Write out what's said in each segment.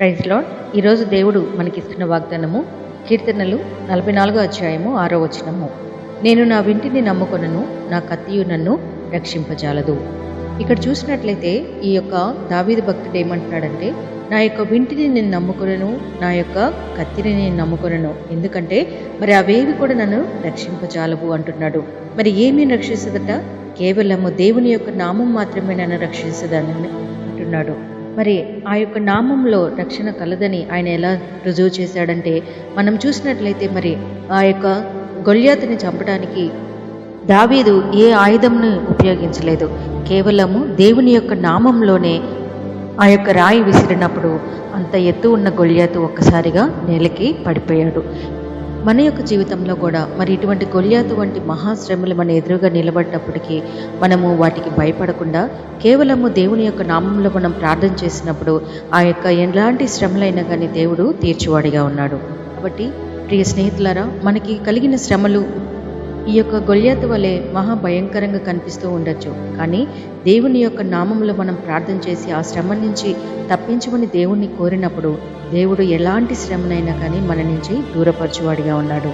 Praise lord. ఈరోజు దేవుడు మనకిస్తున్న వాగ్దానము కీర్తనలు 44వ అధ్యాయము 6వ వచనము. నేను నా వింటిని నమ్ముకొనను, నా కత్తియు నన్ను రక్షింపజాలదు. ఇక్కడ చూసినట్లయితే ఈ యొక్క దావీదు భక్తుడు ఏమంటున్నాడంటే, నా యొక్క వింటిని నేను నమ్ముకొనను, నా యొక్క కత్తిని నేను నమ్ముకొనను, ఎందుకంటే మరి అవేవి కూడా నన్ను రక్షింపజాలవు అంటున్నాడు. మరి ఏమీ రక్షిస్తుందట? కేవలము దేవుని యొక్క నామం మాత్రమే నన్ను రక్షిస్తుందని అంటున్నాడు. మరి ఆ యొక్క నామంలో రక్షణ కలదని ఆయన ఎలా రుజువు చేశాడంటే, మనం చూసినట్లయితే మరి ఆ యొక్క గొల్యాతుని చంపడానికి దావీదు ఏ ఆయుధంను ఉపయోగించలేదు. కేవలము దేవుని యొక్క నామంలోనే ఆ యొక్క రాయి విసిరినప్పుడు అంత ఎత్తు ఉన్న గొల్యాతు ఒక్కసారిగా నేలకి పడిపోయాడు. మన యొక్క జీవితంలో కూడా మరి ఇటువంటి గొల్యాతు వంటి మహాశ్రమలు మన ఎదురుగా నిలబడ్డప్పటికీ మనము వాటికి భయపడకుండా కేవలము దేవుని యొక్క నామంలో మనం ప్రార్థన చేసినప్పుడు ఆ యొక్క ఎలాంటి శ్రమలైనా కానీ దేవుడు తీర్చువాడిగా ఉన్నాడు. కాబట్టి ప్రియ స్నేహితులారా, మనకి కలిగిన శ్రమలు ఈ యొక్క గొల్యాతు వలె మహాభయంకరంగా కనిపిస్తూ ఉండొచ్చు, కానీ దేవుని యొక్క నామంలో మనం ప్రార్థన చేసి ఆ శ్రమ నుంచి తప్పించమని దేవుణ్ణి కోరినప్పుడు దేవుడు ఎలాంటి శ్రమనైనా కానీ మన నుంచి దూరపరచువాడిగా ఉన్నాడు.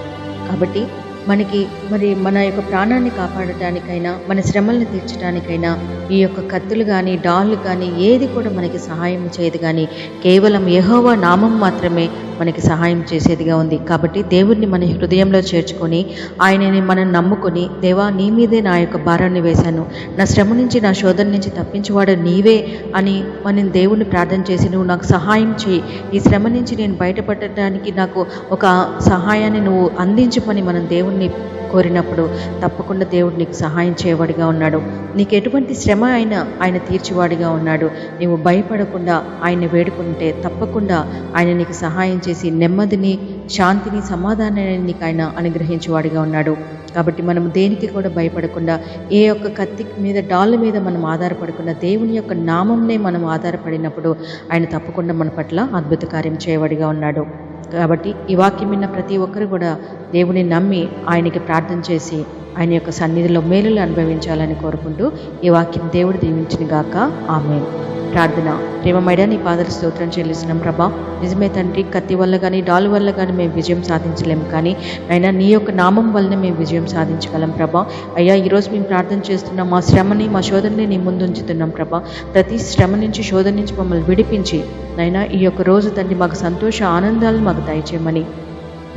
కాబట్టి మనకి మరి మన యొక్క ప్రాణాన్ని కాపాడటానికైనా మన శ్రమల్ని తీర్చడానికైనా ఈ యొక్క కత్తులు కానీ డాళ్ళు కానీ ఏది కూడా మనకి సహాయం చేయదు, కానీ కేవలం యెహోవా నామం మాత్రమే మనకి సహాయం చేసేదిగా ఉంది. కాబట్టి దేవుడిని మన హృదయంలో చేర్చుకొని ఆయనని మనం నమ్ముకొని, దేవా నీ మీదే నా యొక్క భారాన్ని వేశాను, నా శ్రమ నుంచి నా శోధన నుంచి తప్పించేవాడు నీవే అని మనం దేవుణ్ణి ప్రార్థన చేసి, నువ్వు నాకు సహాయం చేయి, ఈ శ్రమ నుంచి నేను బయటపడటానికి నాకు ఒక సహాయాన్ని నువ్వు అందించమని మనం దేవుణ్ణి కోరినప్పుడు తప్పకుండా దేవుడు నీకు సహాయం చేయవాడిగా ఉన్నాడు. నీకు ఎటువంటి శ్రమ అయినా ఆయన తీర్చివాడిగా ఉన్నాడు. నీవు భయపడకుండా ఆయన వేడుకుంటే తప్పకుండా ఆయన నీకు సహాయం చేసి నెమ్మదిని, శాంతిని, సమాధానాన్ని నీకు ఆయన అనుగ్రహించేవాడిగా ఉన్నాడు. కాబట్టి మనం దేనికి కూడా భయపడకుండా, ఏ యొక్క కత్తి మీద డాళ్ళ మీద మనం ఆధారపడకుండా దేవుని యొక్క నామంనే మనం ఆధారపడినప్పుడు ఆయన తప్పకుండా మన పట్ల అద్భుత కార్యం చేయవాడిగా ఉన్నాడు. కాబట్టి ఈ వాక్యం విన్న ప్రతి ఒక్కరు కూడా దేవుని నమ్మి ఆయనకి ప్రార్థన చేసి ఆయన యొక్క సన్నిధిలో మేలులు అనుభవించాలని కోరుకుంటూ ఈ వాక్యం దేవుడు దీవించిన గాక. ఆమేన్. ప్రార్థన. ప్రేమమైన నీ పాదాల స్తోత్రం చెల్లిస్తున్నాం ప్రభా. నిజమే తండ్రి, కత్తి వల్ల కానీ డాలు వల్ల కానీ మేము విజయం సాధించలేము, కానీ అయినా నీ యొక్క నామం వలన మేము విజయం సాధించగలం ప్రభా. అయ్యా, ఈరోజు మేము ప్రార్థన చేస్తున్నాం, మా శ్రమని మా శోధనని నీ ముందు ఉంచుతున్నాం ప్రభా. ప్రతి శ్రమ నుంచి శోధన నుంచి మమ్మల్ని విడిపించి నైనా ఈ యొక్క రోజు తండ్రి మాకు సంతోష ఆనందాలను మాకు దయచేయమని,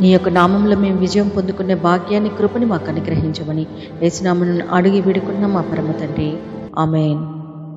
నీ యొక్క నామంలో మేము విజయం పొందుకునే భాగ్యాన్ని, కృపని మాకు అనుగ్రహించమని యేసు నామమున అడిగి వేడుకున్నాం మా పరమ తండ్రి. ఆమేన్.